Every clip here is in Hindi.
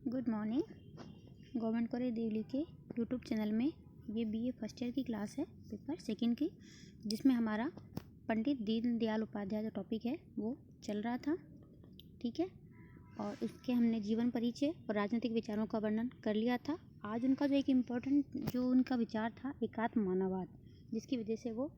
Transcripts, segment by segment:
Good morning. Government college Devli के यूट्यूब चैनल में ये बीए फर्स्ट ईयर की क्लास है, पेपर सेकंड की, जिसमें हमारा पंडित दीनदयाल उपाध्याय जो टॉपिक है वो चल रहा था। ठीक है, और इसके हमने जीवन परिचय और राजनीतिक विचारों का वर्णन कर लिया था। आज उनका जो एक इम्पोर्टेंट जो उनका विचार था एकात्म मानववाद, जिसकी वजह से वो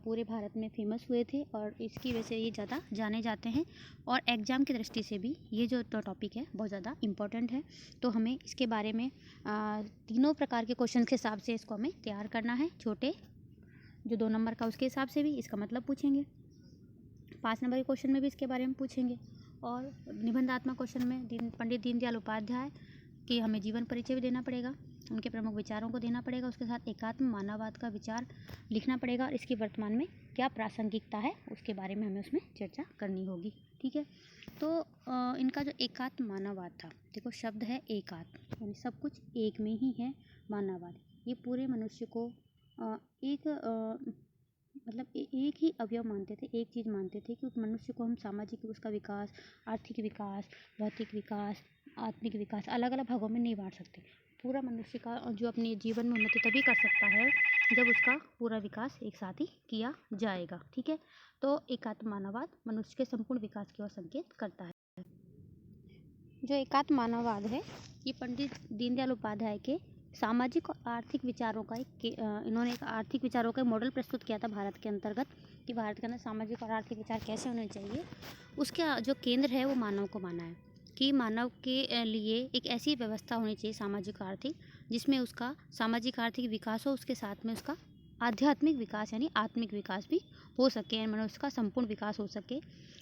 पूरे भारत में फेमस हुए थे और इसकी वजह से ये ज़्यादा जाने जाते हैं। और एग्ज़ाम की दृष्टि से भी ये जो टॉपिक है बहुत ज़्यादा इम्पोर्टेंट है, तो हमें इसके बारे में तीनों प्रकार के क्वेश्चन के हिसाब से इसको हमें तैयार करना है। छोटे जो 2 नंबर का उसके हिसाब से भी इसका मतलब पूछेंगे, 5 नंबर के क्वेश्चन में भी इसके बारे में पूछेंगे, और निबंधात्मक क्वेश्चन में पंडित दीनदयाल उपाध्याय कि हमें जीवन परिचय भी देना पड़ेगा, उनके प्रमुख विचारों को देना पड़ेगा, उसके साथ एकात्म मानववाद का विचार लिखना पड़ेगा और इसकी वर्तमान में क्या प्रासंगिकता है उसके बारे में हमें उसमें चर्चा करनी होगी। ठीक है, तो इनका जो एकात्म मानववाद था, देखो शब्द है एकात्म, यानी सब कुछ एक में ही है। मानववाद ये पूरे मनुष्य को मतलब एक ही अवयव मानते थे, एक चीज़ मानते थे कि उस मनुष्य को हम सामाजिक उसका विकास, आर्थिक विकास, भौतिक विकास, आत्मिक विकास अलग अलग भागों में नहीं बांट सकते। पूरा मनुष्य का जो अपने जीवन में उन्नति तभी कर सकता है जब उसका पूरा विकास एक साथ ही किया जाएगा। ठीक है, तो एकात्म मानववाद मनुष्य के संपूर्ण विकास की ओर संकेत करता है। जो एकात्म मानववाद है ये पंडित दीनदयाल उपाध्याय के सामाजिक और आर्थिक विचारों का इन्होंने एक आर्थिक विचारों का मॉडल प्रस्तुत किया था भारत के अंतर्गत, कि भारत के अंदर सामाजिक और आर्थिक विचार कैसे होने चाहिए। उसका जो केंद्र है वो मानव को माना है कि मानव के लिए एक ऐसी व्यवस्था होनी चाहिए सामाजिक आर्थिक, जिसमें उसका सामाजिक आर्थिक विकास हो, उसके साथ में उसका आध्यात्मिक विकास यानी आत्मिक विकास भी हो सके, यानी मनुष्य का संपूर्ण विकास हो सके।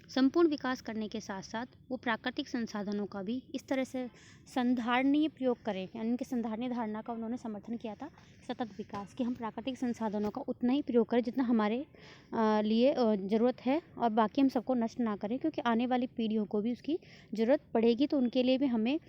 संपूर्ण विकास करने के साथ साथ वो प्राकृतिक संसाधनों का भी इस तरह से संधारणीय प्रयोग करें, यानी उनके संधारणीय धारणा का उन्होंने समर्थन किया था सतत विकास, कि हम प्राकृतिक संसाधनों का उतना ही प्रयोग करें जितना हमारे लिए ज़रूरत है, और बाकी हम सबको नष्ट ना करें, क्योंकि आने वाली पीढ़ियों को भी उसकी ज़रूरत पड़ेगी। तो उनके लिए भी हमें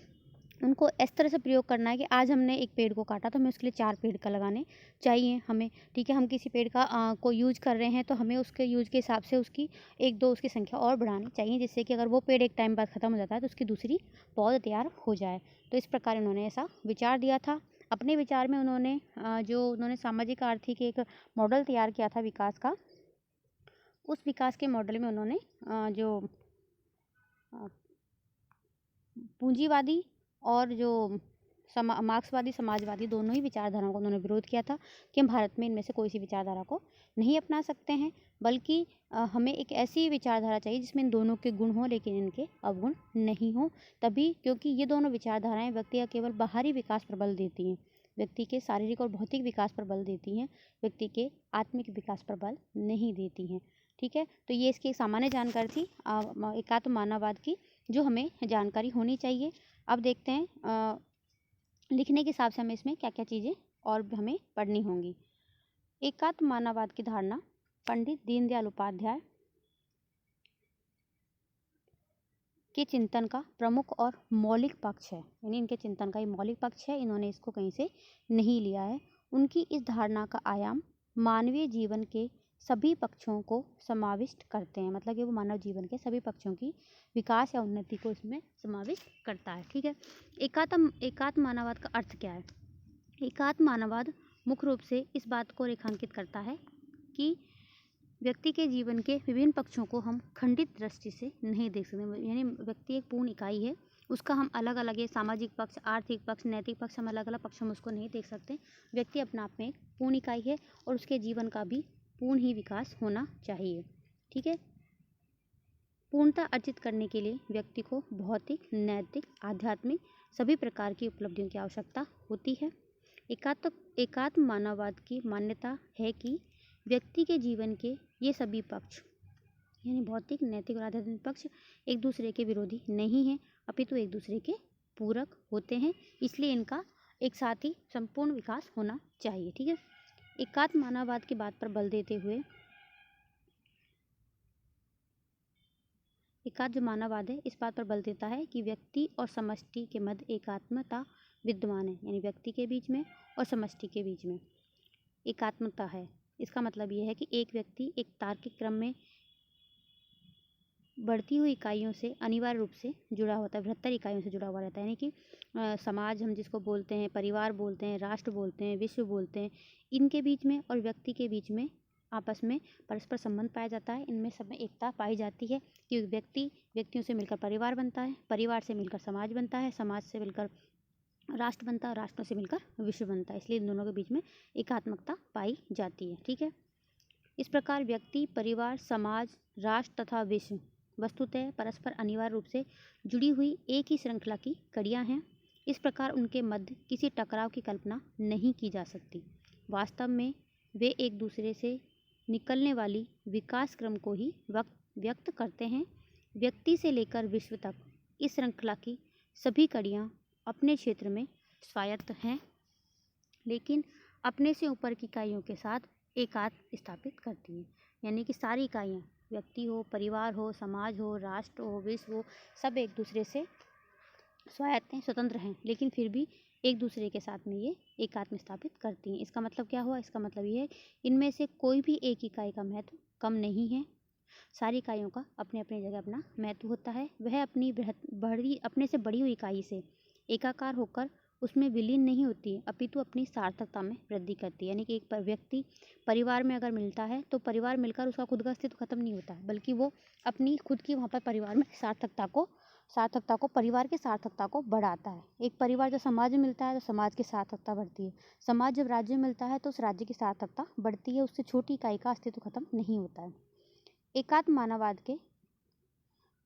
उनको इस तरह से प्रयोग करना है कि आज हमने एक पेड़ को काटा तो हमें उसके लिए 4 पेड़ का लगाने चाहिए हमें। ठीक है, हम किसी पेड़ का को यूज कर रहे हैं तो हमें उसके यूज के हिसाब से उसकी 1-2 उसकी संख्या और बढ़ानी चाहिए, जिससे कि अगर वो पेड़ एक टाइम बाद ख़त्म हो जाता है तो उसकी दूसरी पौध तैयार हो जाए। तो इस प्रकार उन्होंने ऐसा विचार दिया था। अपने विचार में उन्होंने सामाजिक आर्थिक एक मॉडल तैयार किया था विकास का। उस विकास के मॉडल में उन्होंने जो पूंजीवादी और जो मार्क्सवादी समाजवादी दोनों ही विचारधाराओं का उन्होंने विरोध किया था कि हम भारत में इनमें से कोई सी विचारधारा को नहीं अपना सकते हैं, बल्कि हमें एक ऐसी विचारधारा चाहिए जिसमें इन दोनों के गुण हों लेकिन इनके अवगुण नहीं हों। तभी, क्योंकि ये दोनों विचारधाराएं व्यक्ति का केवल बाहरी विकास पर बल देती हैं, व्यक्ति के शारीरिक और भौतिक विकास पर बल देती हैं, व्यक्ति के आत्मिक विकास पर बल नहीं देती हैं। ठीक है, तो ये इसकी एक सामान्य जानकारी थी एकात्म मानववाद की, जो हमें जानकारी होनी चाहिए। अब देखते हैं लिखने के हिसाब से हमें इसमें क्या क्या चीज़ें और हमें पढ़नी होंगी। एकात्म मानववाद की धारणा पंडित दीनदयाल उपाध्याय के चिंतन का प्रमुख और मौलिक पक्ष है, यानी इनके चिंतन का ये मौलिक पक्ष है, इन्होंने इसको कहीं से नहीं लिया है। उनकी इस धारणा का आयाम मानवीय जीवन के सभी पक्षों को समाविष्ट करते हैं, मतलब कि वो मानव जीवन के सभी पक्षों की विकास या उन्नति को इसमें समाविष्ट करता है। ठीक है, एकात्म मानववाद का अर्थ क्या है? एकात्म मानववाद मुख्य रूप से इस बात को रेखांकित करता है कि व्यक्ति के जीवन के विभिन्न पक्षों को हम खंडित दृष्टि से नहीं देख सकते, यानी व्यक्ति एक पूर्ण इकाई है, उसका हम अलग अलग, ये सामाजिक पक्ष, आर्थिक पक्ष, नैतिक पक्ष, हम अलग अलग पक्ष हम उसको नहीं देख सकते। व्यक्ति अपने आप में एक पूर्ण इकाई है और उसके जीवन का भी पूर्ण ही विकास होना चाहिए। ठीक है, पूर्णता अर्जित करने के लिए व्यक्ति को भौतिक, नैतिक, आध्यात्मिक सभी प्रकार की उपलब्धियों की आवश्यकता होती है। एकात्म मानववाद की मान्यता है कि व्यक्ति के जीवन के ये सभी पक्ष, यानी भौतिक, नैतिक और आध्यात्मिक पक्ष एक दूसरे के विरोधी नहीं हैं, अपितु एक दूसरे के पूरक होते हैं, इसलिए इनका एक साथ ही संपूर्ण विकास होना चाहिए। ठीक है, एकात्म मानववाद की बात पर बल देते हुए एकात्म मानववाद है इस बात पर बल देता है कि व्यक्ति और समष्टि के मध्य एकात्मता विद्यमान है, यानी व्यक्ति के बीच में और समष्टि के बीच में एकात्मता है। इसका मतलब ये है कि एक व्यक्ति एक तार्किक क्रम में बढ़ती हुई इकाइयों से अनिवार्य रूप से जुड़ा होता है, बृहत्तर इकाइयों से जुड़ा हुआ रहता है। यानी कि समाज हम जिसको बोलते हैं, परिवार बोलते हैं, राष्ट्र बोलते हैं, विश्व बोलते हैं, इनके बीच में और व्यक्ति के बीच में आपस में परस्पर संबंध पाया जाता है। इनमें सब में एकता पाई जाती है कि व्यक्तियों से मिलकर परिवार बनता है, परिवार से मिलकर समाज बनता है, समाज से मिलकर राष्ट्र बनता है, राष्ट्रों से मिलकर विश्व बनता है। इसलिए इन दोनों के बीच में एकात्मकता पाई जाती है। ठीक है। इस प्रकार व्यक्ति, परिवार, समाज, राष्ट्र तथा विश्व वस्तुतः परस्पर अनिवार्य रूप से जुड़ी हुई एक ही श्रृंखला की कड़ियाँ हैं। इस प्रकार उनके मध्य किसी टकराव की कल्पना नहीं की जा सकती। वास्तव में वे एक दूसरे से निकलने वाली विकास क्रम को ही व्यक्त करते हैं। व्यक्ति से लेकर विश्व तक इस श्रृंखला की सभी कड़ियाँ अपने क्षेत्र में स्वायत्त हैं, लेकिन अपने से ऊपर की इकाइयों के साथ एकात्म स्थापित करती हैं। यानी कि सारी इकाइयाँ, व्यक्ति हो, परिवार हो, समाज हो, राष्ट्र हो, विश्व हो, सब एक दूसरे से स्वायत्त हैं, स्वतंत्र हैं, लेकिन फिर भी एक दूसरे के साथ में ये एकात्म स्थापित करती हैं। इसका मतलब क्या हुआ? इसका मतलब ये है इनमें से कोई भी एक इकाई का महत्व कम नहीं है। सारी इकाइयों का अपने अपने जगह अपना महत्व होता है। वह अपने से बड़ी हुई इकाई से एकाकार होकर उसमें विलीन नहीं होती है, अपितु अपनी सार्थकता में वृद्धि करती है। यानी कि एक व्यक्ति परिवार में अगर मिलता है तो परिवार मिलकर उसका खुद का अस्तित्व खत्म नहीं होता है, बल्कि वो अपनी खुद की वहाँ पर परिवार में सार्थकता को परिवार की सार्थकता को बढ़ाता है। एक परिवार जब समाज में मिलता है तो समाज की सार्थकता बढ़ती है। समाज जब राज्य में मिलता है तो उस राज्य की सार्थकता बढ़ती है। उससे छोटी इकाई का अस्तित्व खत्म नहीं होता है। एकात्म मानववाद के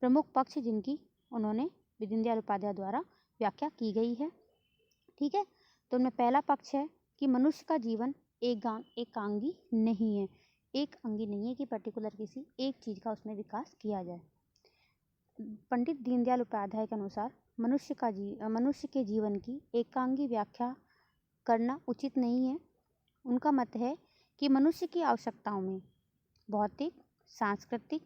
प्रमुख पक्ष जिनकी उन्होंने दीनदयाल उपाध्याय द्वारा व्याख्या की गई है। ठीक है। तो उनमें पहला पक्ष है कि मनुष्य का जीवन एकांगी नहीं है। एक अंगी नहीं है कि पर्टिकुलर किसी एक चीज़ का उसमें विकास किया जाए। पंडित दीनदयाल उपाध्याय के अनुसार मनुष्य के जीवन की एकांगी व्याख्या करना उचित नहीं है। उनका मत है कि मनुष्य की आवश्यकताओं में भौतिक, सांस्कृतिक,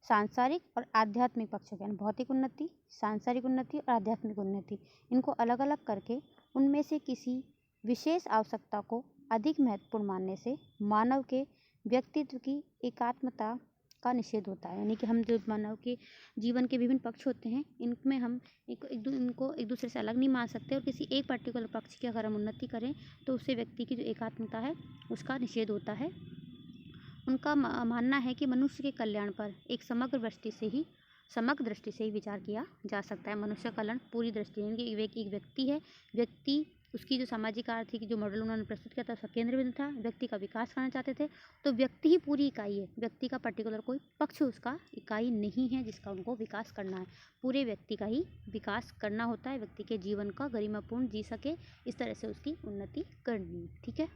सांसारिक और आध्यात्मिक पक्षों के भौतिक उन्नति, सांसारिक उन्नति और आध्यात्मिक उन्नति, इनको अलग अलग करके उनमें से किसी विशेष आवश्यकता को अधिक महत्वपूर्ण मानने से मानव के व्यक्तित्व की एकात्मता का निषेध होता है। यानी कि हम जो मानव के जीवन के विभिन्न पक्ष होते हैं, इनमें हम इनको एक दूसरे से अलग नहीं मान सकते, और किसी एक पर्टिकुलर पक्ष की अगर हम उन्नति करें तो उससे व्यक्ति की जो एकात्मता है उसका निषेध होता है। उनका मानना है कि मनुष्य के कल्याण पर एक समग्र दृष्टि से ही विचार किया जा सकता है। मनुष्य का कल्याण पूरी दृष्टि, यानी कि एक व्यक्ति है, व्यक्ति उसकी जो सामाजिक आर्थिक जो मॉडल उन्होंने प्रस्तुत किया था उसका केंद्र बिंदु था। व्यक्ति का विकास करना चाहते थे, तो व्यक्ति ही पूरी इकाई है। व्यक्ति का पर्टिकुलर कोई पक्ष उसका इकाई नहीं है जिसका उनको विकास करना है। पूरे व्यक्ति का ही विकास करना होता है। व्यक्ति के जीवन का गरिमापूर्ण जी सके, इस तरह से उसकी उन्नति करनी है। ठीक है।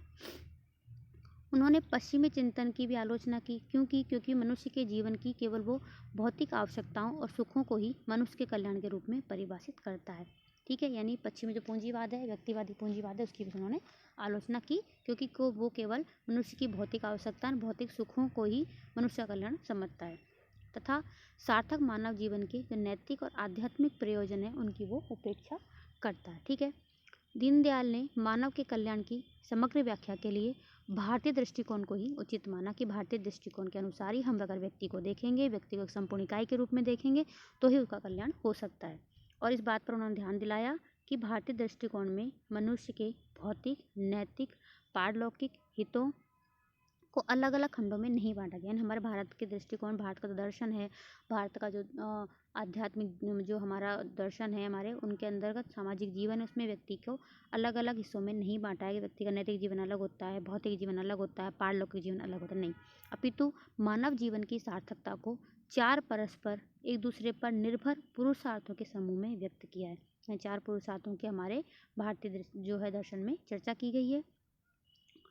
उन्होंने पश्चिमी चिंतन की भी आलोचना की। क्योंकि मनुष्य के जीवन की केवल वो भौतिक आवश्यकताओं और सुखों को ही मनुष्य के कल्याण के रूप में परिभाषित करता है। ठीक है। यानी पश्चिमी जो पूंजीवाद है, व्यक्तिवादी पूंजीवाद है, उसकी भी उन्होंने आलोचना की, क्योंकि वो केवल मनुष्य की भौतिक आवश्यकता, भौतिक सुखों को ही मनुष्य का कल्याण समझता है, तथा सार्थक मानव जीवन के जो नैतिक और आध्यात्मिक प्रयोजन है उनकी वो उपेक्षा करता है। ठीक है। दीनदयाल ने मानव के कल्याण की समग्र व्याख्या के लिए भारतीय दृष्टिकोण को ही उचित माना कि भारतीय दृष्टिकोण के अनुसार ही हम अगर व्यक्ति को देखेंगे, व्यक्ति को संपूर्ण इकाई के रूप में देखेंगे, तो ही उसका कल्याण हो सकता है। और इस बात पर उन्होंने ध्यान दिलाया कि भारतीय दृष्टिकोण में मनुष्य के भौतिक, नैतिक, पारलौकिक हितों को अलग अलग खंडों में नहीं बांटा गया। हमारे भारत के दृष्टिकोण, भारत का जो दर्शन है, भारत का जो आध्यात्मिक जो हमारा दर्शन है, हमारे उनके अंतर्गत सामाजिक जीवन है, उसमें व्यक्ति को अलग अलग हिस्सों में नहीं बांटा है कि व्यक्ति का नैतिक जीवन अलग होता है, भौतिक जीवन अलग होता है, पारलौकिक जीवन अलग होता है, नहीं। अपितु मानव जीवन की सार्थकता को 4 परस्पर एक दूसरे पर निर्भर पुरुषार्थों के समूह में व्यक्त किया है। 4 पुरुषार्थों के हमारे भारतीय जो है दर्शन में चर्चा की गई है।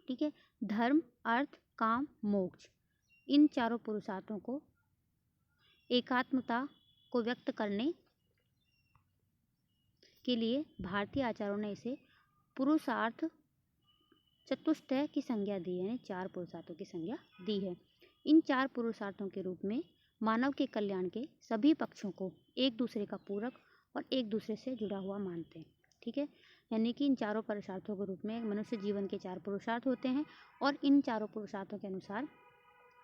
ठीक है। धर्म, अर्थ, काम, मोक्ष, इन चारों पुरुषार्थों को एकात्मता को व्यक्त करने के लिए भारतीय आचार्यों ने इसे पुरुषार्थ चतुष्टय की संज्ञा दी है, 4 पुरुषार्थों की संज्ञा दी है। इन 4 पुरुषार्थों के रूप में मानव के कल्याण के सभी पक्षों को एक दूसरे का पूरक और एक दूसरे से जुड़ा हुआ मानते हैं। ठीक है। यानी कि इन चारों पुरुषार्थों के रूप में मनुष्य जीवन के 4 पुरुषार्थ होते हैं, और इन चारों पुरुषार्थों के अनुसार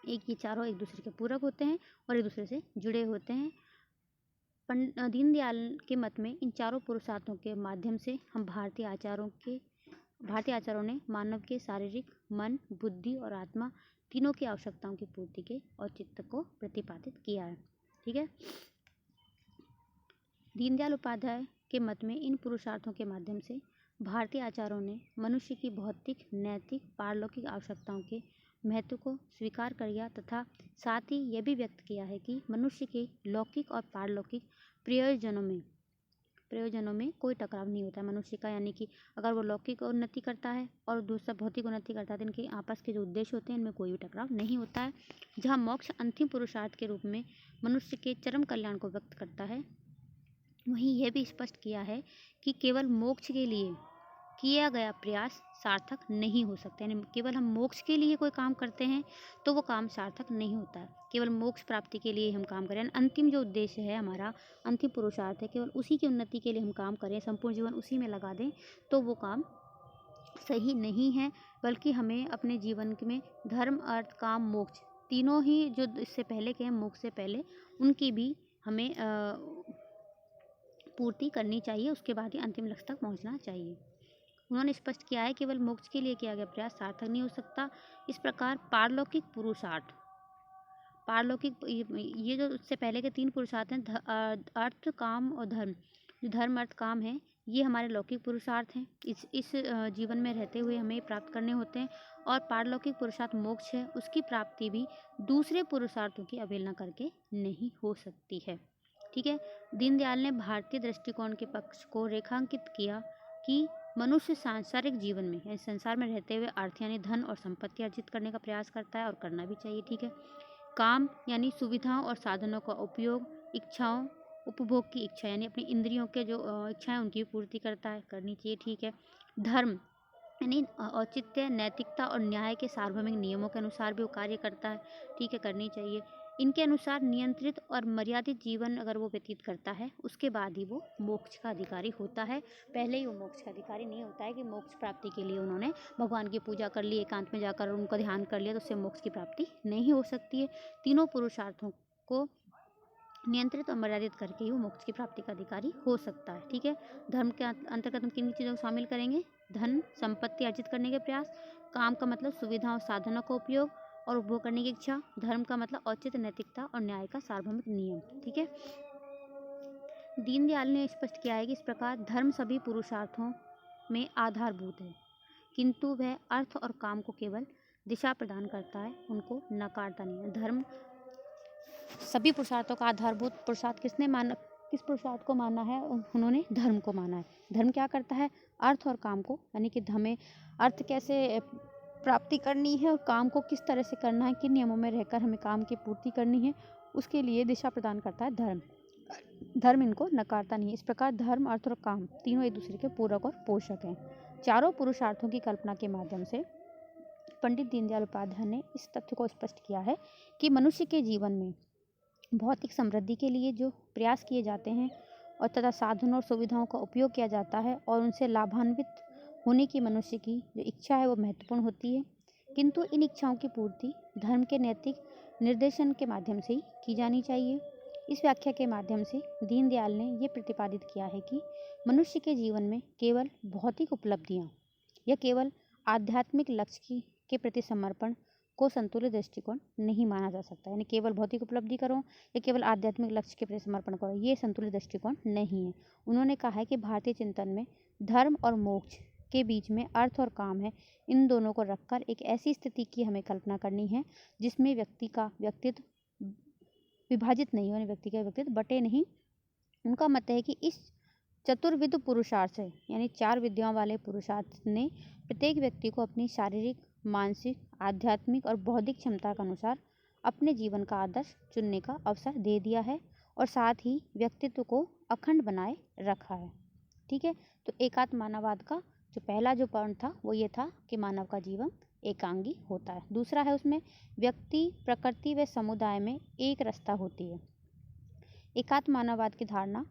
ये चारों एक दूसरे के पूरक होते हैं और एक दूसरे से जुड़े होते हैं। दीनदयाल के मत में इन चारों पुरुषार्थों के माध्यम से हम भारतीय आचारों ने मानव के शारीरिक, मन, बुद्धि और आत्मा तीनों की आवश्यकताओं की पूर्ति के औचित्य को प्रतिपादित किया है। ठीक है। दीनदयाल उपाध्याय के मत में इन पुरुषार्थों के माध्यम से भारतीय आचारों ने मनुष्य की भौतिक, नैतिक, पारलौकिक आवश्यकताओं के महत्व को स्वीकार किया तथा साथ ही यह भी व्यक्त किया है कि मनुष्य के लौकिक और पारलौकिक प्रयोजनों में कोई टकराव नहीं होता है मनुष्य का, यानी कि अगर वो लौकिक उन्नति करता है और दूसरा भौतिक उन्नति करता है तो इनके आपस के जो उद्देश्य होते हैं इनमें कोई भी टकराव नहीं होता है। जहाँ मोक्ष अंतिम पुरुषार्थ के रूप में मनुष्य के चरम कल्याण को व्यक्त करता है, वहीं यह भी स्पष्ट किया है कि केवल मोक्ष के लिए किया गया प्रयास सार्थक नहीं हो सकता। यानी केवल हम मोक्ष के लिए कोई काम करते हैं तो वो काम सार्थक नहीं होता है। केवल मोक्ष प्राप्ति के लिए हम काम करें, अंतिम जो उद्देश्य है हमारा, अंतिम पुरुषार्थ है, केवल उसी की उन्नति के लिए हम काम करें, संपूर्ण जीवन उसी में लगा दें तो वो काम सही नहीं है। बल्कि हमें अपने जीवन में धर्म, अर्थ, काम, मोक्ष तीनों ही जो इससे पहले के हैं, मोक्ष से पहले, उनकी भी हमें पूर्ति करनी चाहिए। उसके बाद ही अंतिम लक्ष्य तक पहुंचना चाहिए। उन्होंने स्पष्ट किया है केवल मोक्ष के लिए किया गया प्रयास सार्थक नहीं हो सकता। इस प्रकार पारलौकिक पुरुषार्थ, ये जो उससे पहले के 3 पुरुषार्थ हैं, अर्थ, काम और धर्म। जो धर्म, अर्थ, काम है ये हमारे लौकिक पुरुषार्थ हैं, इस जीवन में रहते हुए हमें प्राप्त करने होते हैं। और पारलौकिक पुरुषार्थ मोक्ष है, उसकी प्राप्ति भी दूसरे पुरुषार्थों की अवहेलना करके नहीं हो सकती है। ठीक है। दीनदयाल ने भारतीय दृष्टिकोण के पक्ष को रेखांकित किया कि मनुष्य सांसारिक जीवन में, यानी संसार में रहते हुए अर्थ यानी धन और संपत्ति अर्जित करने का प्रयास करता है और करना भी चाहिए। ठीक है। काम यानी सुविधाओं और साधनों का उपयोग, इच्छाओं, उपभोग की इच्छा यानी अपनी इंद्रियों के जो इच्छाएं उनकी पूर्ति करता है, करनी चाहिए। ठीक है। धर्म यानी औचित्य, नैतिकता और न्याय के सार्वभौमिक नियमों के अनुसार भी वो कार्य करता है। ठीक है, करनी चाहिए। इनके अनुसार नियंत्रित और मर्यादित जीवन अगर वो व्यतीत करता है उसके बाद ही वो मोक्ष का अधिकारी होता है। पहले ही वो मोक्ष का अधिकारी नहीं होता है कि मोक्ष प्राप्ति के लिए उन्होंने भगवान की पूजा कर ली, एकांत में जाकर उनका ध्यान कर लिया तो उससे मोक्ष की प्राप्ति नहीं हो सकती है। तीनों पुरुषार्थों को नियंत्रित और मर्यादित करके ही वो मोक्ष की प्राप्ति का अधिकारी हो सकता है। ठीक है। धर्म के अंतर्गत हम किन चीज़ों को शामिल करेंगे? धन, संपत्ति अर्जित करने के प्रयास। काम का मतलब सुविधा और साधनों का उपयोग और उपभोग करने की इच्छा। धर्म का मतलब औचित्य, नैतिकता और न्याय का सार्वभौमिक नियम। ठीक है। दीनदयाल ने स्पष्ट किया है कि इस प्रकार धर्म सभी पुरुषार्थों में आधारभूत है, किंतु वह अर्थ और काम को केवल दिशा प्रदान करता है, उनको नकारता नहीं है। धर्म सभी पुरुषार्थों का आधारभूत पुरुषार्थ किस पुरुषार्थ को माना है? उन्होंने धर्म को माना है। धर्म क्या करता है? अर्थ और काम को, यानी कि हमें अर्थ कैसे प्राप्ति करनी है और काम को किस तरह से करना है, किन नियमों में रहकर हमें काम की पूर्ति करनी है, उसके लिए दिशा प्रदान करता है धर्म। धर्म इनको नकारता नहीं। इस प्रकार धर्म, अर्थ और काम तीनों एक दूसरे के पूरक और पोषक हैं। चारों पुरुषार्थों की कल्पना के माध्यम से पंडित दीनदयाल उपाध्याय ने इस तथ्य को स्पष्ट किया है कि मनुष्य के जीवन में भौतिक समृद्धि के लिए जो प्रयास किए जाते हैं और तथा साधनों और सुविधाओं का उपयोग किया जाता है और उनसे लाभान्वित होने की मनुष्य की जो इच्छा है वो महत्वपूर्ण होती है, किंतु इन इच्छाओं की पूर्ति धर्म के नैतिक निर्देशन के माध्यम से ही की जानी चाहिए। इस व्याख्या के माध्यम से दीनदयाल ने यह प्रतिपादित किया है कि मनुष्य के जीवन में केवल भौतिक उपलब्धियाँ या केवल आध्यात्मिक लक्ष्य के प्रति समर्पण को संतुलित दृष्टिकोण नहीं माना जा सकता। यानी केवल भौतिक उपलब्धि करो या केवल आध्यात्मिक लक्ष्य के प्रति समर्पण करो, ये संतुलित दृष्टिकोण नहीं है। उन्होंने कहा है कि भारतीय चिंतन में धर्म और मोक्ष के बीच में अर्थ और काम है, इन दोनों को रखकर एक ऐसी स्थिति की हमें कल्पना करनी है जिसमें व्यक्ति का व्यक्तित्व विभाजित नहीं हो, व्यक्ति का व्यक्तित्व बटे नहीं। उनका मत है कि इस चतुर्विध पुरुषार्थ से, यानी 4 विद्याओं वाले पुरुषार्थ ने प्रत्येक व्यक्ति को अपनी शारीरिक, मानसिक, आध्यात्मिक और बौद्धिक क्षमता के अनुसार अपने जीवन का आदर्श चुनने का अवसर दे दिया है और साथ ही व्यक्तित्व को अखंड बनाए रखा है। ठीक है। तो एकात्म मानववाद का जो पहला जो पॉइंट था वो ये था कि मानव का जीवन एकांगी होता है। दूसरा है उसमें व्यक्ति, प्रकृति व समुदाय में एक रसता होती है। एकात्म मानववाद की धारणा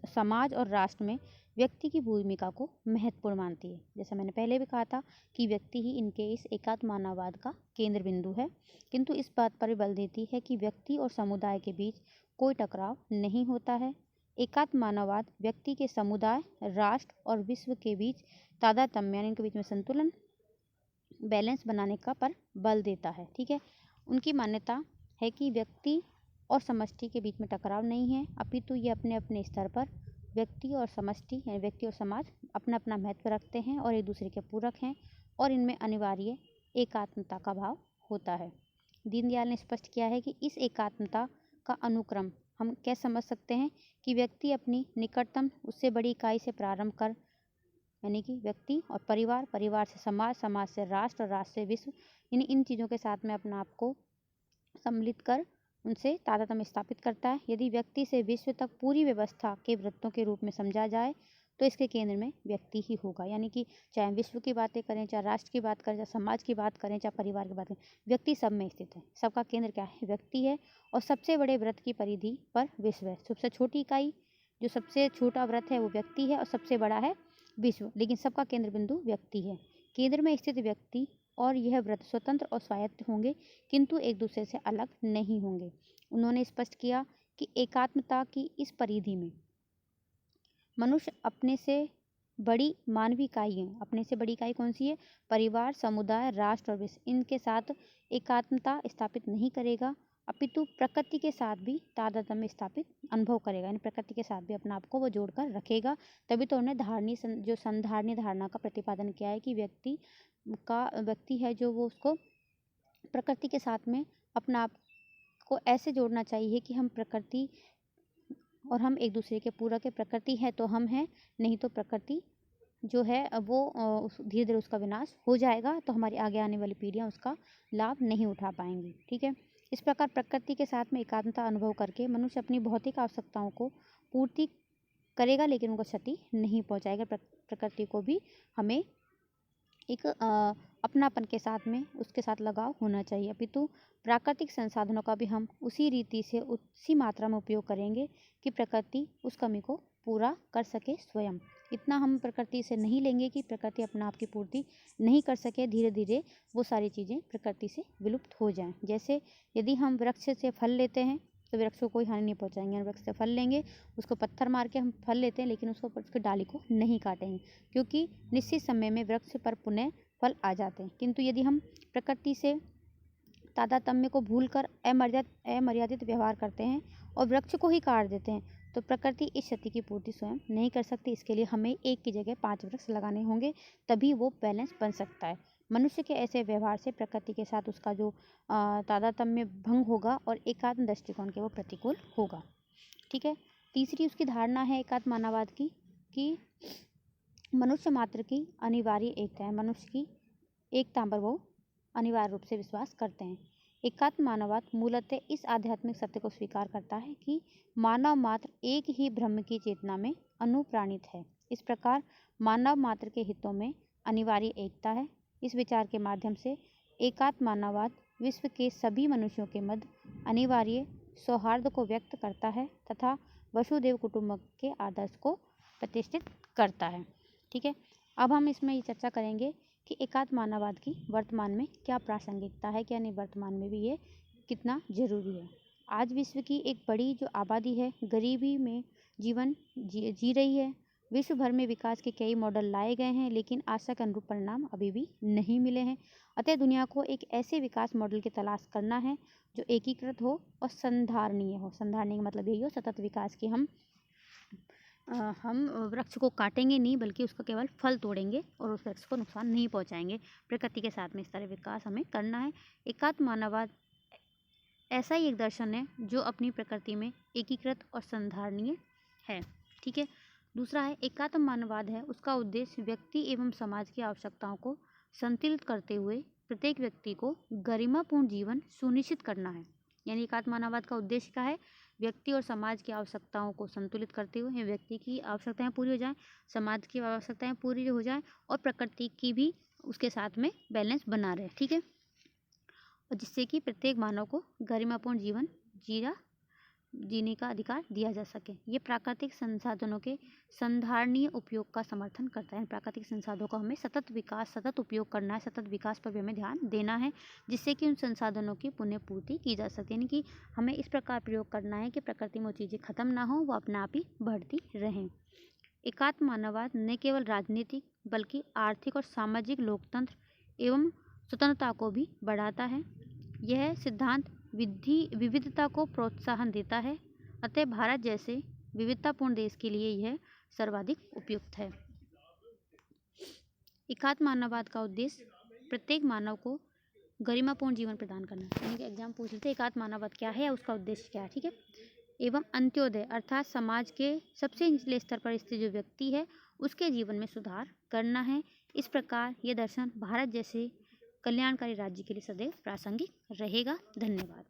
समाज और राष्ट्र में व्यक्ति की भूमिका को महत्वपूर्ण मानती है। जैसा मैंने पहले भी कहा था कि व्यक्ति ही इनके इस एकात्म मानववाद का केंद्र बिंदु है, किंतु इस बात पर बल देती है कि व्यक्ति और समुदाय के बीच कोई टकराव नहीं होता है। एकात्म मानववाद व्यक्ति के समुदाय, राष्ट्र और विश्व के बीच तादात्म्य यानी इनके बीच में संतुलन, बैलेंस बनाने का पर बल देता है। ठीक है, उनकी मान्यता है कि व्यक्ति और समष्टि के बीच में टकराव नहीं है, अपितु ये अपने अपने स्तर पर व्यक्ति और समष्टि यानी व्यक्ति और समाज अपना अपना महत्व रखते हैं और एक दूसरे के पूरक हैं और इनमें अनिवार्य एकात्मता का भाव होता है। दीनदयाल ने स्पष्ट किया है कि इस एकात्मता का अनुक्रम हम कैसे समझ सकते हैं कि व्यक्ति अपनी निकटतम उससे बड़ी इकाई से प्रारंभ कर यानी कि व्यक्ति और परिवार, परिवार से समाज, समाज से राष्ट्र और राष्ट्र से विश्व, यानी इन चीज़ों के साथ में अपना आप को सम्मिलित कर उनसे तादात्म्य स्थापित करता है। यदि व्यक्ति से विश्व तक पूरी व्यवस्था के वृत्तों के रूप में समझा जाए तो इसके केंद्र में व्यक्ति ही होगा। यानी कि चाहे विश्व की बातें करें, चाहे राष्ट्र की बात करें, चाहे समाज की बात करें, चाहे परिवार की बात करें, व्यक्ति सब में स्थित है। सबका केंद्र क्या है? व्यक्ति है। और सबसे बड़े व्रत की परिधि पर विश्व है। सबसे छोटी इकाई जो सबसे छोटा व्रत है वो व्यक्ति है और सबसे बड़ा है विश्व, लेकिन सबका केंद्र बिंदु व्यक्ति है। केंद्र में स्थित व्यक्ति और यह व्रत स्वतंत्र और स्वायत्त होंगे, किंतु एक दूसरे से अलग नहीं होंगे। उन्होंने स्पष्ट किया कि एकात्मता की इस परिधि में मनुष्य अपने से बड़ी मानवीय इकाई है। अपने से बड़ी इकाई कौन सी है? परिवार, समुदाय, राष्ट्र और विश्व। इनके साथ एकात्मता स्थापित नहीं करेगा, अपितु प्रकृति के साथ भी तादात्म्य स्थापित अनुभव करेगा। यानी प्रकृति के साथ भी अपना आप को वो जोड़कर रखेगा। तभी तो उन्होंने जो संधारणीय धारणा का प्रतिपादन किया है कि व्यक्ति है जो वो उसको प्रकृति के साथ में अपना आप को ऐसे जोड़ना चाहिए कि हम प्रकृति और हम एक दूसरे के पूरक है। प्रकृति है तो हम हैं, नहीं तो प्रकृति जो है वो धीरे धीरे उसका विनाश हो जाएगा, तो हमारी आगे आने वाली पीढ़ियाँ उसका लाभ नहीं उठा पाएंगी। ठीक है, इस प्रकार प्रकृति के साथ में एकात्मता अनुभव करके मनुष्य अपनी भौतिक आवश्यकताओं को पूर्ति करेगा, लेकिन उनको क्षति नहीं पहुँचाएगा। प्रकृति को भी हमें एक अपनापन के साथ में उसके साथ लगाव होना चाहिए, अपितु प्राकृतिक संसाधनों का भी हम उसी रीति से उसी मात्रा में उपयोग करेंगे कि प्रकृति उस कमी को पूरा कर सके स्वयं। इतना हम प्रकृति से नहीं लेंगे कि प्रकृति अपना आप की पूर्ति नहीं कर सके। धीरे धीरे वो सारी चीज़ें प्रकृति से विलुप्त हो जाएं। जैसे यदि हम वृक्ष से फल लेते हैं तो वृक्ष को कोई हानि नहीं पहुंचाएंगे। वृक्ष से फल लेंगे, उसको पत्थर मार के हम फल लेते हैं, लेकिन उसकी डाली को नहीं काटेंगे, क्योंकि निश्चित समय में वृक्ष पर पुनः फल आ जाते हैं। किंतु यदि हम प्रकृति से तादात्म्य को भूलकर अमर्यादित व्यवहार करते हैं और वृक्ष को ही काट देते हैं, तो प्रकृति इस क्षति की पूर्ति स्वयं नहीं कर सकती। इसके लिए हमें एक की जगह 5 वृक्ष लगाने होंगे, तभी वो बैलेंस बन सकता है। मनुष्य के ऐसे व्यवहार से प्रकृति के साथ उसका जो तादात्म्य भंग होगा और एकात्म दृष्टिकोण के वो प्रतिकूल होगा। ठीक है, तीसरी उसकी धारणा है एकात्म मानववाद की कि मनुष्य मात्र की अनिवार्य एकता है। मनुष्य की एकता पर वो अनिवार्य रूप से विश्वास करते हैं। एकात्म मानववाद मूलतः इस आध्यात्मिक सत्य को स्वीकार करता है कि मानव मात्र एक ही ब्रह्म की चेतना में अनुप्राणित है। इस प्रकार मानव मात्र के हितों में अनिवार्य एकता है। इस विचार के माध्यम से एकात्म मानववाद विश्व के सभी मनुष्यों के मध्य अनिवार्य सौहार्द को व्यक्त करता है तथा वसुधैव कुटुंबकम के आदर्श को प्रतिष्ठित करता है। ठीक है, अब हम इसमें ये चर्चा करेंगे कि एकात्म मानववाद की वर्तमान में क्या प्रासंगिकता है, क्या नहीं, वर्तमान में भी ये कितना जरूरी है। आज विश्व की एक बड़ी जो आबादी है गरीबी में जीवन जी रही है। विश्व भर में विकास के कई मॉडल लाए गए हैं, लेकिन आशा के अनुरूप परिणाम अभी भी नहीं मिले हैं। अतः दुनिया को एक ऐसे विकास मॉडल की तलाश करना है जो एकीकृत हो और संधारणीय हो। संधारणीय का मतलब यही हो सतत विकास की हम वृक्ष को काटेंगे नहीं, बल्कि उसका केवल फल तोड़ेंगे और उस वृक्ष को नुकसान नहीं पहुंचाएंगे। प्रकृति के साथ में इस तरह विकास हमें करना है। एकात्म मानववाद ऐसा ही एक दर्शन है जो अपनी प्रकृति में एकीकृत और संधारणीय है। ठीक है, दूसरा है एकात्म मानववाद है, उसका उद्देश्य व्यक्ति एवं समाज की आवश्यकताओं को संतुलित करते हुए प्रत्येक व्यक्ति को गरिमापूर्ण जीवन सुनिश्चित करना है। यानी एकात्म मानववाद का उद्देश्य क्या है? व्यक्ति और समाज की आवश्यकताओं को संतुलित करते हुए व्यक्ति की आवश्यकताएं पूरी हो जाएं, समाज की आवश्यकताएं पूरी हो जाएं और प्रकृति की भी उसके साथ में बैलेंस बना रहे। ठीक है, और जिससे कि प्रत्येक मानव को गरिमापूर्ण जीवन जीना जीने का अधिकार दिया जा सके। ये प्राकृतिक संसाधनों के संधारणीय उपयोग का समर्थन करता है। प्राकृतिक संसाधनों का हमें सतत विकास, सतत उपयोग करना है, सतत विकास पर भी हमें ध्यान देना है, जिससे कि उन संसाधनों की पुनः पूर्ति की जा सके। यानी कि हमें इस प्रकार प्रयोग करना है कि प्रकृति में वो चीज़ें खत्म ना हो, वो अपने आप ही बढ़ती रहें। एकात्म मानववाद न केवल राजनीतिक बल्कि आर्थिक और सामाजिक लोकतंत्र एवं स्वतंत्रता को भी बढ़ाता है। यह सिद्धांत विविधता को प्रोत्साहन देता है, अतः भारत जैसे विविधतापूर्ण देश के लिए यह सर्वाधिक उपयुक्त है। एकात्म मानववाद का उद्देश्य प्रत्येक मानव को गरिमापूर्ण जीवन प्रदान करना। यानी कि एग्जाम पूछ लेते एकात्म मानववाद क्या है या उसका उद्देश्य क्या है, ठीक है। एवं अंत्योदय अर्थात समाज के सबसे निचले स्तर पर स्थित जो व्यक्ति है उसके जीवन में सुधार करना है। इस प्रकार यह दर्शन भारत जैसे कल्याणकारी राज्य के लिए सदैव प्रासंगिक रहेगा। धन्यवाद।